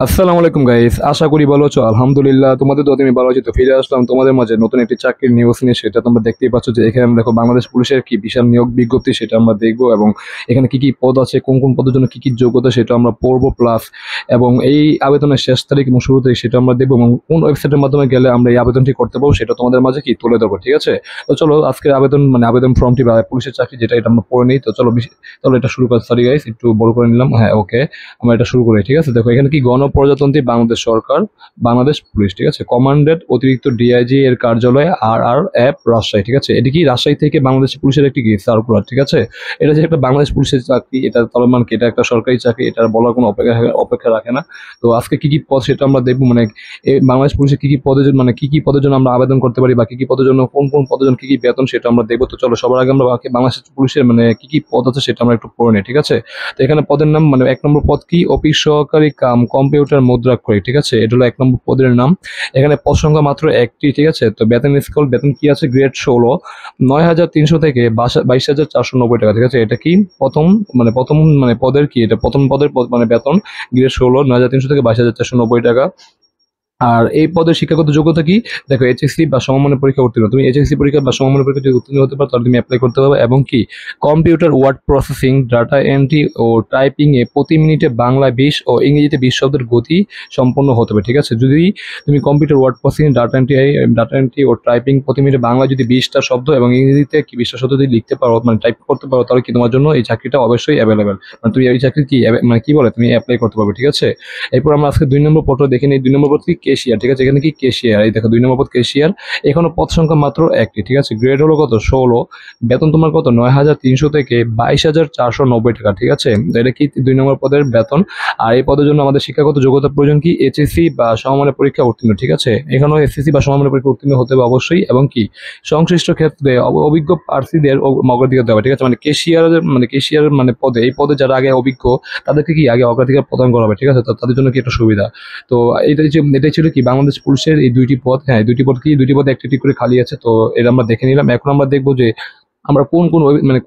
আসসালামু আলাইকুম গাইস, আশা করি ভালো আছো। আলহামদুলিল্লাহ, তোমাদের তো আমি ভালো আছি। তো ফিরে আসলাম তোমাদের মাঝে নতুন একটি চাকরির নিউজ নিয়ে। সেটা তোমরা দেখতেই পাচ্ছ যে এখানে দেখো বাংলাদেশ পুলিশের কি বিশাল নিয়োগ বিজ্ঞপ্তি, সেটা আমরা দেখবো। এবং এখানে কি কি পদ আছে, কোন কোন পদের জন্য কি কি যোগ্যতা, সেটা আমরা পড়বো প্লাস। এবং এই আবেদনের শেষ তারিখ এবং শুরু তারিখ সেটা আমরা দেখবো, এবং কোন ওয়েবসাইটের মাধ্যমে গেলে আমরা এই আবেদনটি করতে পারবো সেটা তোমাদের মাঝে কি তুলে ধরবো। ঠিক আছে, তো চলো আজকের আবেদন ফর্মটি বা পুলিশের চাকরি যেটা, এটা আমরা পড়ে নিই। তো চলো চলো এটা শুরু করি। সরি গাইস, একটু বড় করে নিলাম। হ্যাঁ, ওকে, আমরা এটা শুরু করি। ঠিক আছে, দেখো এখানে কি গণপ্রজাতন্ত্রী বাংলাদেশ সরকার, বাংলাদেশ পুলিশ। ঠিক আছে, কমান্ডেড অতিরিক্ত ডিআইজি এর কার্যালয় RRF রাজশাহী। ঠিক আছে, এটি কি রাজশাহী থেকে বাংলাদেশ পুলিশের একটি কি সার্কুলার। ঠিক আছে, এটা যে একটা বাংলাদেশ পুলিশের চাকরি, এটা চলমান কি, এটা একটা সরকারি চাকরি, এটা বলার কোনো অপেক্ষা রাখে না। তো আজকে কি কি পদ সেটা আমরা দেখবো, মানে এই বাংলাদেশ পুলিশের কি কি পদের জন্য, মানে কি কি পদের জন্য আমরা আবেদন করতে পারি, বা কি কি পদের জন্য, কোন কোন পদের জন্য কি কি বেতন, সেটা আমরা দেখবো। তো চলো সবার আগে আমরা বাংলাদেশ পুলিশের মানে কি কি পদ আছে সেটা আমরা একটু পড়ে নিই। ঠিক আছে, তো এখানে পদের নাম, মানে 1 নম্বর পদ কি, অফিস সহকারী কাম কম্পিউটার মুদ্রাক্ষরিক। ঠিক আছে, এটা হলো 1 নম্বর পদের নাম। এখানে পদ সংখ্যা মাত্র একটি। ঠিক আছে, তো বেতন স্কেল, বেতন কি আছে, গ্রেড 16, 9,300 থেকে 22,490 টাকা। ঠিক আছে, এটা কি প্রথম পদের কি, এটা প্রথম পদের মানে বেতন গ্রেড 16, 9,300 থেকে 22,490 টাকা। আর এই পদের শিক্ষাগত যোগ্যতা কি, দেখো এইচএসসি বা সমমানের পরীক্ষা উত্তীর্ণ। তুমি এইচএসসি পরীক্ষা বা সমমানের পরীক্ষা যদি উত্তীর্ণ হতে পারো তাহলে তুমি অ্যাপ্লাই করতে পারবে। এবং কি computer word processing, data entry ও টাইপিং এ প্রতি মিনিটে বাংলায় 20 ও ইংরেজিতে 20 শব্দের গতি সম্পন্ন হতে হবে। ঠিক আছে, যদি তুমি computer word processing, data entry ও টাইপিং প্রতি মিনিটে বাংলায় যদি 20টা শব্দ এবং ইংরেজিতে কি 20টা শব্দ যদি লিখতে পারো, মানে টাইপ করতে পারো, তাহলে কি তোমার জন্য এই চাকরিটা অবশ্যই অ্যাভেলেবেল। মানে তুমি এই চাকরি কি মানে কি বলে তুমি অ্যাপ্লাই করতে পারবে। ঠিক আছে, এরপর আমরা আজকে 2 নম্বর পত্র দেখে নিই। 2 নম্বর পদ কি, কেশিয়ার। ঠিক আছে, এখানে কি কেশিয়ার, এই দেখো 2 নম্বর পদ কেশিয়ার। এখানে পদ সংখ্যা মাত্র একটি। ঠিক আছে, গ্রেড হলো কত, 16, বেতন তোমার কত, 9,300 থেকে 22,490 টাকা। ঠিক আছে, তো এটা কি 2 নম্বর পদের বেতন। আর এই পদের জন্য আমাদের শিক্ষাগত যোগ্যতা প্রয়োজন কি, এইচএসসি বা সমমানের পরীক্ষা উত্তীর্ণ। ঠিক আছে, এখানেও এসএসসি বা সমমানের পরীক্ষা উত্তীর্ণ হতে হবে অবশ্যই। এবং কি সংশ্লিষ্ট ক্ষেত্রে অভিজ্ঞ প্রার্থীদের অগ্রাধিকার দেওয়া। ঠিক আছে, মানে কেশিয়ার মানে পদে, এই পদে যারা আগে অভিজ্ঞ তাদেরকে কি আগে অগ্রাধিকার প্রদান করা হবে। ঠিক আছে, তো তাদের জন্য কি একটা সুবিধা। তো এটাই ছিল কি বাংলাদেশ পুলিশের এই 2টি পদ। হ্যাঁ, এই 2টি পদ কি, 2টি পদ একটি একটি করে খালি আছে। তো এটা আমরা দেখে নিলাম। এখন আমরা দেখবো যে আমরা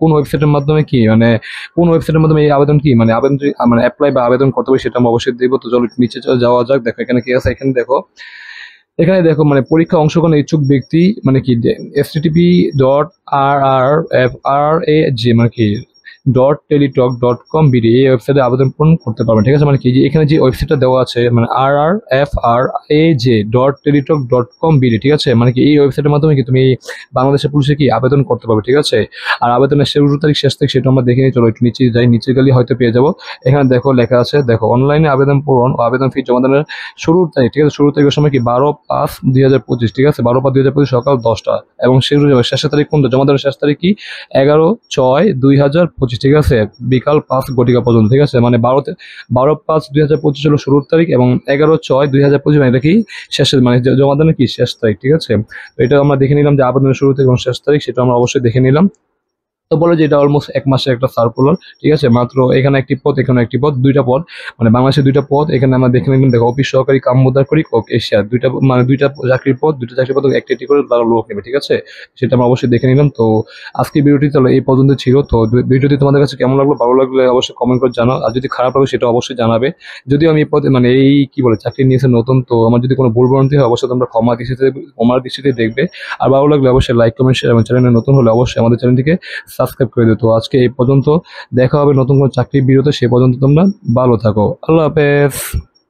কোন ওয়েবসাইটের মাধ্যমে কি, মানে কোন ওয়েবসাইটের মাধ্যমে এই আবেদন কি, মানে আবেদন মানে অ্যাপ্লাই বা আবেদন করতে হবে সেটা আমরা অবশ্যই দেখবো। তো চলো নিচে যাওয়া যাক। দেখো এখানে কি আছে, এখানে দেখো মানে পরীক্ষা অংশগ্রহণের ইচ্ছুক ব্যক্তি, মানে কি http://rrfraj মানে কি .টেলিটক.com.bd এই ওয়েবসাইটে আবেদন পূরণ করতে পারবেন। ঠিক আছে, মানে কি যে এখানে যে ওয়েবসাইটটা দেওয়া আছে, মানে rrfraj.টেলিটক.com.bd। ঠিক আছে, মানে কি এই ওয়েবসাইটের মাধ্যমে কি তুমি বাংলাদেশের পুলিশে কি আবেদন করতে পারবে। ঠিক আছে, আর আবেদনের শুরু তারিখ শেষ তারিখ সেটা আমরা দেখে নিই। চলো একটু নিচে যাই, নিচে গেলে হয়তো পেয়ে যাবো। এখানে দেখো লেখা আছে, দেখো অনলাইনে আবেদন পূরণ ও আবেদন ফি জমাদানের শুরুর তারিখ। ঠিক আছে, শুরুর তারিখের সময় কি 12/5/2025। ঠিক আছে, 12/5/2025 সকাল 10টা। এবং শেষের তারিখ কোনটা, জমাদানের শেষ তারিখ কি 11/6/2025। ঠিক আছে, বিকাল 5 ঘটিকা পর্যন্ত। ঠিক আছে, মানে 12/5/2025 হলো শুরুর তারিখ, এবং 11/6/2025 মানে এটা কি শেষের, মানে জমাদানের কি শেষ তারিখ। ঠিক আছে, তো এটা আমরা দেখে নিলাম যে আবেদনের শুরু তারিখ এবং শেষ তারিখ, সেটা আমরা অবশ্যই দেখে নিলাম। তো বলে যে এটা অলমোস্ট 1 মাসের একটা সার্কুলার। ঠিক আছে, মাত্র এখানে একটি পদ, এখানে একটি পদ, 2টা পদ, মানে বাংলাদেশে 2টা পদ। এখানে আমরা দেখে নিলাম, দেখো অফিস সহকারী কাম মুদ্রাক্ষরিক ও কেশিয়ার, 2টা মানে 2টা চাকরির পদ, 2টা চাকরির পদ একটি একটি করে তারা লোক নেবে। ঠিক আছে, সেটা আমরা অবশ্যই দেখে নিলাম। তো আজকে ভিডিওটি তাহলে এই পর্যন্ত ছিল। তো ভিডিওটি তোমাদের কাছে কেমন লাগলো, ভালো লাগলে অবশ্যই কমেন্ট করে জানাও, আর যদি খারাপ লাগে সেটা অবশ্যই জানাবে। যদিও আমি এই পদে মানে এই কি বলে চাকরি নিয়েছে নতুন, তো আমার যদি কোনো ভুল ভ্রান্তি হয় অবশ্যই তোমরা ক্ষমার দৃষ্টিতে দেখবে। আর ভালো লাগলে অবশ্যই লাইক কমেন্ট শেয়ার, এবং চ্যানেলে নতুন হলে অবশ্যই আমাদের চ্যানেলটিকে সাবস্ক্রাইব করে দিও। তো আজকে এই পর্যন্ত, দেখা হবে নতুন কোনো চাকরির ভিডিওতে। সে পর্যন্ত তোমরা ভালো থাকো। আল্লাহ হাফেজ।